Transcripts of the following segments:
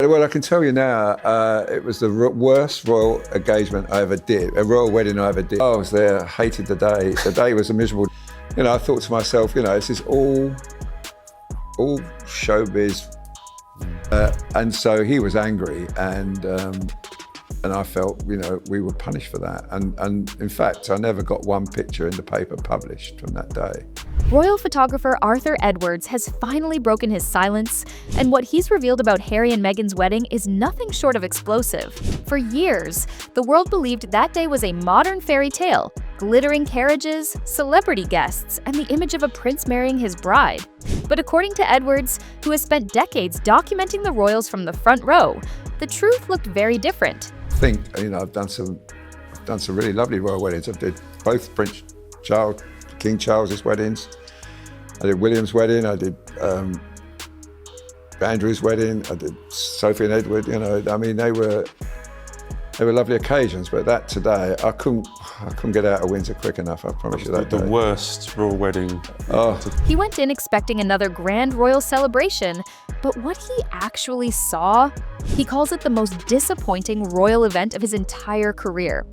Well, I can tell you now, it was the worst royal engagement I ever did, a royal wedding I ever did. I was there, hated the day. The day was miserable. You know, I thought to myself, you know, this is all showbiz. And so he was angry, and I felt, you know, we were punished for that. And in fact, I never got one picture in the paper published from that day. Royal photographer Arthur Edwards has finally broken his silence, and what he's revealed about Harry and Meghan's wedding is nothing short of explosive. For years, the world believed that day was a modern fairy tale, glittering carriages, celebrity guests, and the image of a prince marrying his bride. But according to Edwards, who has spent decades documenting the royals from the front row, the truth looked very different. I think, you know, I've done some really lovely royal weddings. I did both King Charles's weddings. I did William's wedding. I did Andrew's wedding. I did Sophie and Edward. You know, I mean, they were lovely occasions. But that today, I couldn't get out of Windsor quick enough. I promise you that. The worst royal wedding. Oh. He went in expecting another grand royal celebration, but what he actually saw, he calls it the most disappointing royal event of his entire career.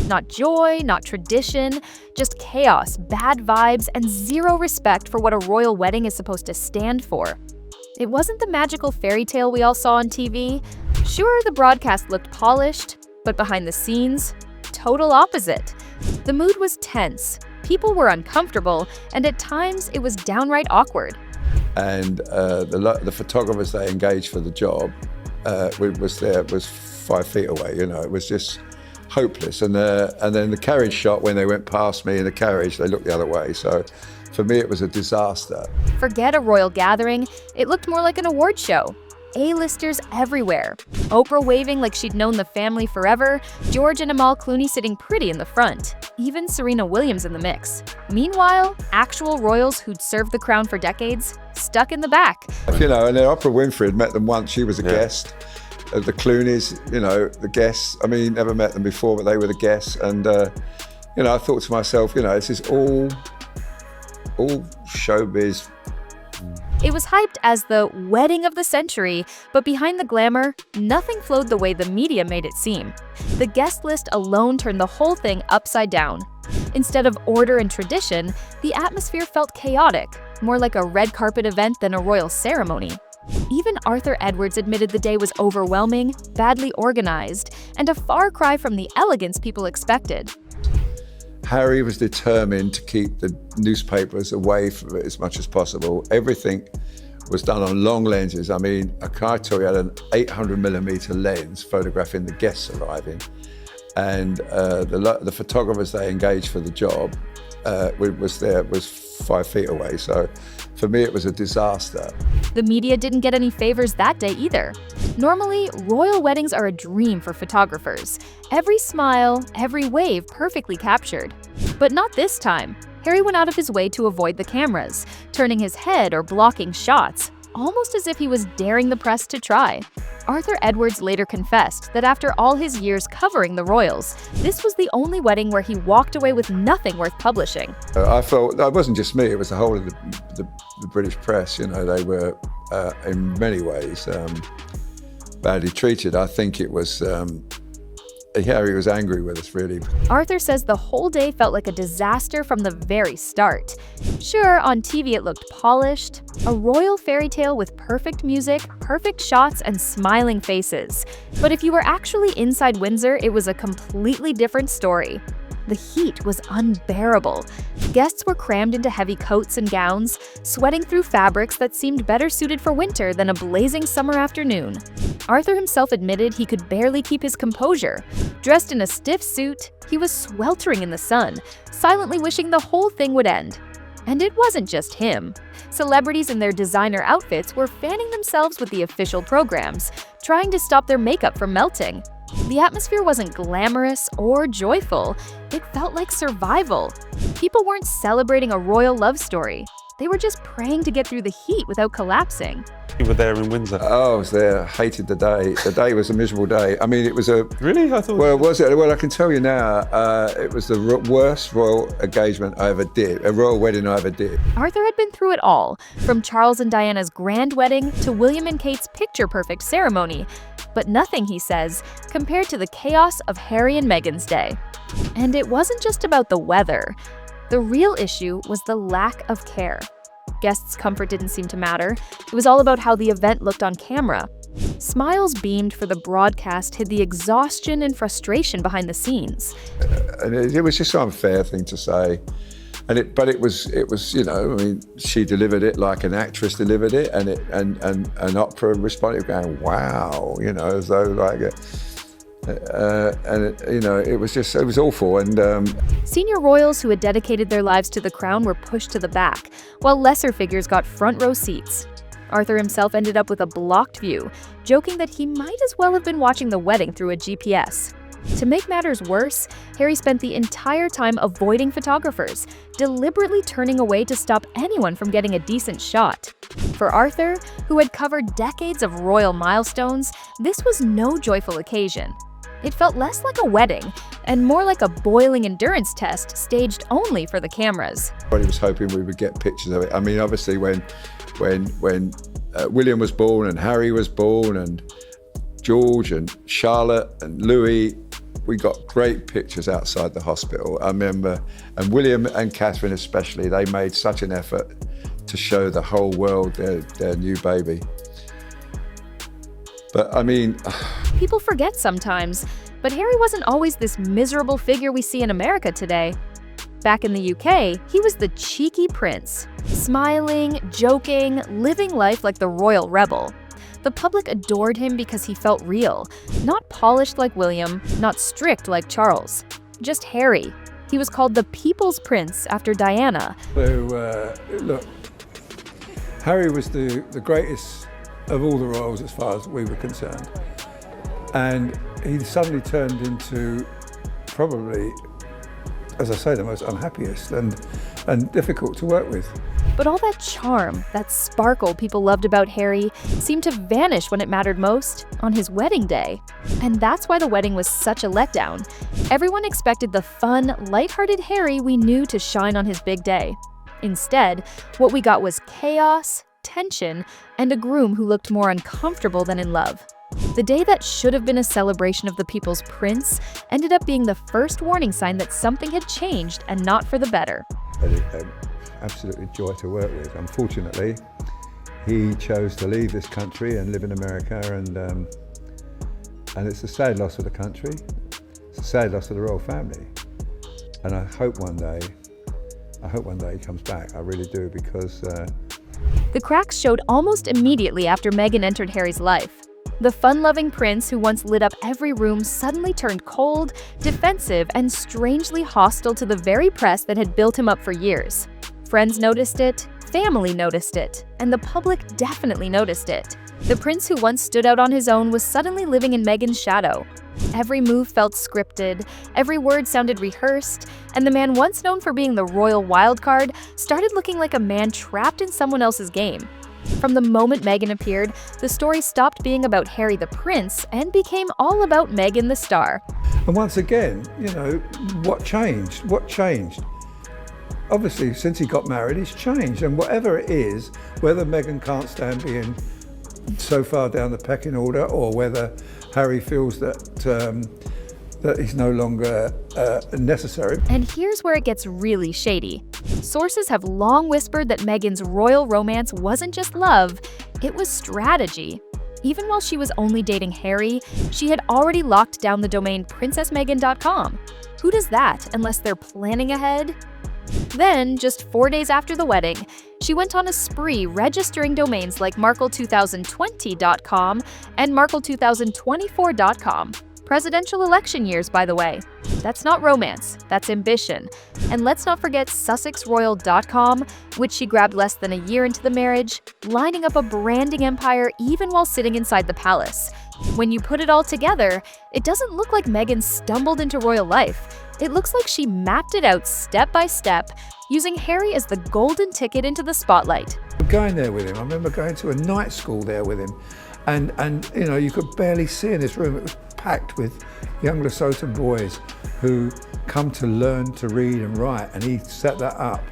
Not joy, not tradition, just chaos, bad vibes, and zero respect for what a royal wedding is supposed to stand for. It wasn't the magical fairy tale we all saw on TV. Sure, the broadcast looked polished, but behind the scenes, total opposite. The mood was tense, people were uncomfortable, and at times it was downright awkward. And the photographers they engaged for the job was 5 feet away. You know, it was just hopeless. And then the carriage shot, when they went past me in the carriage, they looked the other way. So for me, it was a disaster. Forget a royal gathering, it looked more like an award show. A-listers everywhere. Oprah waving like she'd known the family forever, George and Amal Clooney sitting pretty in the front, even Serena Williams in the mix. Meanwhile, actual royals who'd served the crown for decades, stuck in the back. You know, and then Oprah Winfrey had met them once. She was a guest. The Clooneys, you know, the guests. I mean, never met them before, but they were the guests. And, you know, I thought to myself, you know, this is all showbiz. It was hyped as the wedding of the century, but behind the glamour, nothing flowed the way the media made it seem. The guest list alone turned the whole thing upside down. Instead of order and tradition, the atmosphere felt chaotic, more like a red carpet event than a royal ceremony. Even Arthur Edwards admitted the day was overwhelming, badly organized, and a far cry from the elegance people expected. Harry was determined to keep the newspapers away from it as much as possible. Everything was done on long lenses. I mean, I tell you, I had an 800mm lens photographing the guests arriving. And the photographers they engaged for the job was 5 feet away. So for me, it was a disaster. The media didn't get any favors that day either. Normally, royal weddings are a dream for photographers. Every smile, every wave perfectly captured. But not this time. Harry went out of his way to avoid the cameras, turning his head or blocking shots, almost as if he was daring the press to try. Arthur Edwards later confessed that after all his years covering the royals, this was the only wedding where he walked away with nothing worth publishing. I felt it wasn't just me; it was the whole of the British press. You know, they were in many ways badly treated. I think it was Harry was angry with us, really. Arthur says the whole day felt like a disaster from the very start. Sure, on TV it looked polished, a royal fairy tale with perfect music, perfect shots, and smiling faces. But if you were actually inside Windsor, it was a completely different story. The heat was unbearable. Guests were crammed into heavy coats and gowns, sweating through fabrics that seemed better suited for winter than a blazing summer afternoon. Arthur himself admitted he could barely keep his composure. Dressed in a stiff suit, he was sweltering in the sun, silently wishing the whole thing would end. And it wasn't just him. Celebrities in their designer outfits were fanning themselves with the official programs, trying to stop their makeup from melting. The atmosphere wasn't glamorous or joyful. It felt like survival. People weren't celebrating a royal love story. They were just praying to get through the heat without collapsing. You were there in Windsor. Oh, I was there. Hated the day. The day was a miserable day. I mean, it was a... Really? I thought... Well, was it? Well, I can tell you now, it was the worst royal engagement I ever did, a royal wedding I ever did. Arthur had been through it all, from Charles and Diana's grand wedding to William and Kate's picture-perfect ceremony. But nothing, he says, compared to the chaos of Harry and Meghan's day. And it wasn't just about the weather. The real issue was the lack of care. Guests' comfort didn't seem to matter. It was all about how the event looked on camera. Smiles beamed for the broadcast hid the exhaustion and frustration behind the scenes. And it was just an unfair thing to say. But it was, you know, I mean, she delivered it like an actress delivered it, and an opera responded going, wow, you know, as though like, you know, it was awful. And Senior royals who had dedicated their lives to the crown were pushed to the back, while lesser figures got front row seats. Arthur himself ended up with a blocked view, joking that he might as well have been watching the wedding through a GPS. To make matters worse, Harry spent the entire time avoiding photographers, deliberately turning away to stop anyone from getting a decent shot. For Arthur, who had covered decades of royal milestones, this was no joyful occasion. It felt less like a wedding and more like a boiling endurance test staged only for the cameras. everybody was hoping we would get pictures of it. I mean, obviously when William was born and Harry was born and George and Charlotte and Louis, we got great pictures outside the hospital. I remember, and William and Catherine especially, they made such an effort to show the whole world their new baby. But I mean... People forget sometimes, but Harry wasn't always this miserable figure we see in America today. Back in the UK, he was the cheeky prince, smiling, joking, living life like the royal rebel. The public adored him because he felt real, not polished like William, not strict like Charles. Just Harry. He was called the People's Prince after Diana. So, look, Harry was the greatest of all the royals as far as we were concerned. And he suddenly turned into probably, as I say, the most unhappiest and difficult to work with. But all that charm, that sparkle people loved about Harry seemed to vanish when it mattered most, on his wedding day. And that's why the wedding was such a letdown. Everyone expected the fun, lighthearted Harry we knew to shine on his big day. Instead, what we got was chaos, tension, and a groom who looked more uncomfortable than in love. The day that should have been a celebration of the people's prince ended up being the first warning sign that something had changed and not for the better. Absolutely joy to work with. Unfortunately, he chose to leave this country and live in America, and it's a sad loss for the country. It's a sad loss for the royal family. And I hope one day he comes back. I really do, because The cracks showed almost immediately after Meghan entered Harry's life. The fun-loving prince who once lit up every room suddenly turned cold, defensive, and strangely hostile to the very press that had built him up for years. Friends noticed it, family noticed it, and the public definitely noticed it. The prince who once stood out on his own was suddenly living in Meghan's shadow. Every move felt scripted, every word sounded rehearsed, and the man once known for being the royal wildcard started looking like a man trapped in someone else's game. From the moment Meghan appeared, the story stopped being about Harry the prince and became all about Meghan the star. And once again, you know, what changed? What changed? Obviously, since he got married, he's changed. And whatever it is, whether Meghan can't stand being so far down the pecking order, or whether Harry feels that he's no longer necessary. And here's where it gets really shady. Sources have long whispered that Meghan's royal romance wasn't just love, it was strategy. Even while she was only dating Harry, she had already locked down the domain princessmeghan.com. Who does that unless they're planning ahead? Then, just 4 days after the wedding, she went on a spree registering domains like markle2020.com and markle2024.com. Presidential election years, by the way. That's not romance, that's ambition. And let's not forget sussexroyal.com, which she grabbed less than a year into the marriage, lining up a branding empire even while sitting inside the palace. When you put it all together, it doesn't look like Meghan stumbled into royal life. It looks like she mapped it out step by step, using Harry as the golden ticket into the spotlight. Going there with him, I remember going to a night school there with him, and you know, you could barely see in this room. It was packed with young Lesotho boys who come to learn to read and write, and he set that up.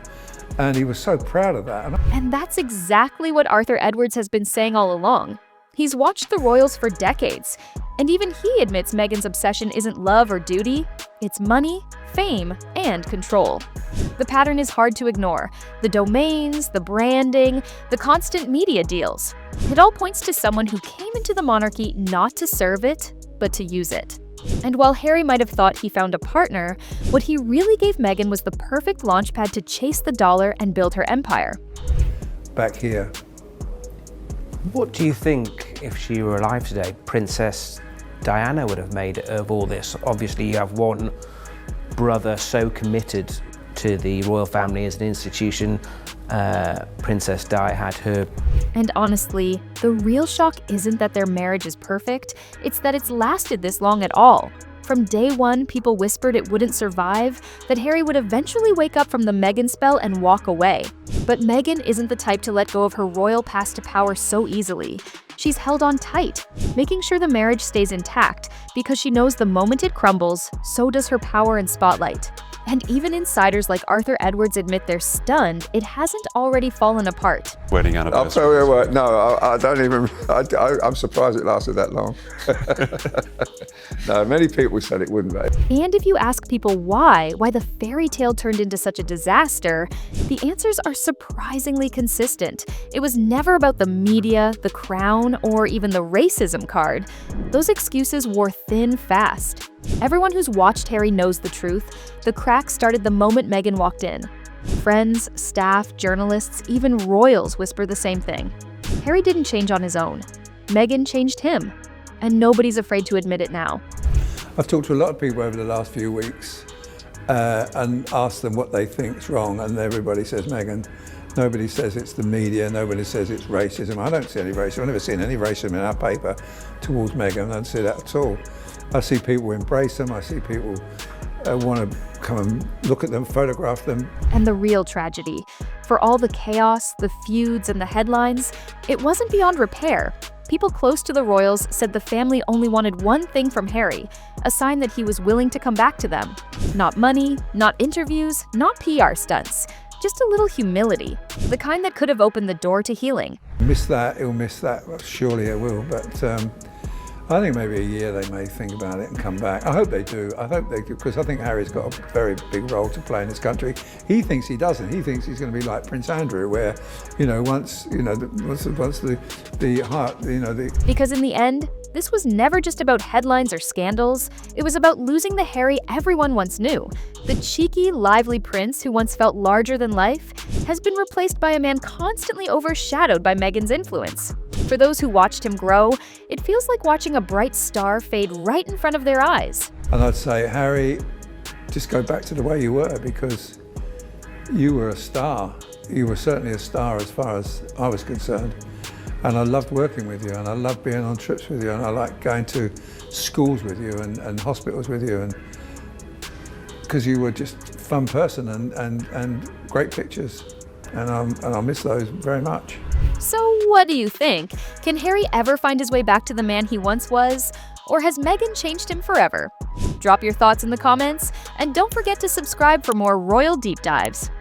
And he was so proud of that. And that's exactly what Arthur Edwards has been saying all along. He's watched the royals for decades, and even he admits Meghan's obsession isn't love or duty, it's money, fame, and control. The pattern is hard to ignore. The domains, the branding, the constant media deals. It all points to someone who came into the monarchy not to serve it, but to use it. And while Harry might have thought he found a partner, what he really gave Meghan was the perfect launchpad to chase the dollar and build her empire. Back here. What do you think, if she were alive today, Princess Diana would have made of all this? Obviously, you have one brother so committed to the royal family as an institution. Princess Di had her. And honestly, the real shock isn't that their marriage is perfect, it's that it's lasted this long at all. From day one, people whispered it wouldn't survive, that Harry would eventually wake up from the Meghan spell and walk away. But Meghan isn't the type to let go of her royal path to power so easily. She's held on tight, making sure the marriage stays intact, because she knows the moment it crumbles, so does her power and spotlight. And even insiders like Arthur Edwards admit they're stunned it hasn't already fallen apart. wedding anniversary. I'll tell you what, no, I don't even, I'm surprised it lasted that long. No, many people said it wouldn't be. And if you ask people why the fairy tale turned into such a disaster, the answers are surprisingly consistent. It was never about the media, the crown, or even the racism card. Those excuses wore thin fast. Everyone who's watched Harry knows the truth. The cracks started the moment Meghan walked in. Friends, staff, journalists, even royals whisper the same thing. Harry didn't change on his own. Meghan changed him. And nobody's afraid to admit it now. I've talked to a lot of people over the last few weeks and asked them what they think's wrong, and everybody says Meghan. Nobody says it's the media, nobody says it's racism. I don't see any racism. I've never seen any racism in our paper towards Meghan. I don't see that at all. I see people embrace them. I see people want to come and look at them, photograph them. And the real tragedy, for all the chaos, the feuds, and the headlines, it wasn't beyond repair. People close to the royals said the family only wanted one thing from Harry, a sign that he was willing to come back to them. Not money, not interviews, not PR stunts, just a little humility, the kind that could have opened the door to healing. Miss that, he'll miss that. Well, surely it will, but I think maybe a year they may think about it and come back. I hope they do. I hope they do, because I think Harry's got a very big role to play in this country. He thinks he doesn't. He thinks he's going to be like Prince Andrew, where, you know, once the heart, you know, the. Because in the end, this was never just about headlines or scandals. It was about losing the Harry everyone once knew. The cheeky, lively prince who once felt larger than life has been replaced by a man constantly overshadowed by Meghan's influence. For those who watched him grow, it feels like watching a bright star fade right in front of their eyes. And I'd say, Harry, just go back to the way you were, because you were a star. You were certainly a star as far as I was concerned. And I loved working with you, and I loved being on trips with you, and I liked going to schools with you and hospitals with you, and because you were just a fun person and great pictures. And I'll miss those very much. So what do you think? Can Harry ever find his way back to the man he once was? Or has Meghan changed him forever? Drop your thoughts in the comments, and don't forget to subscribe for more royal deep dives.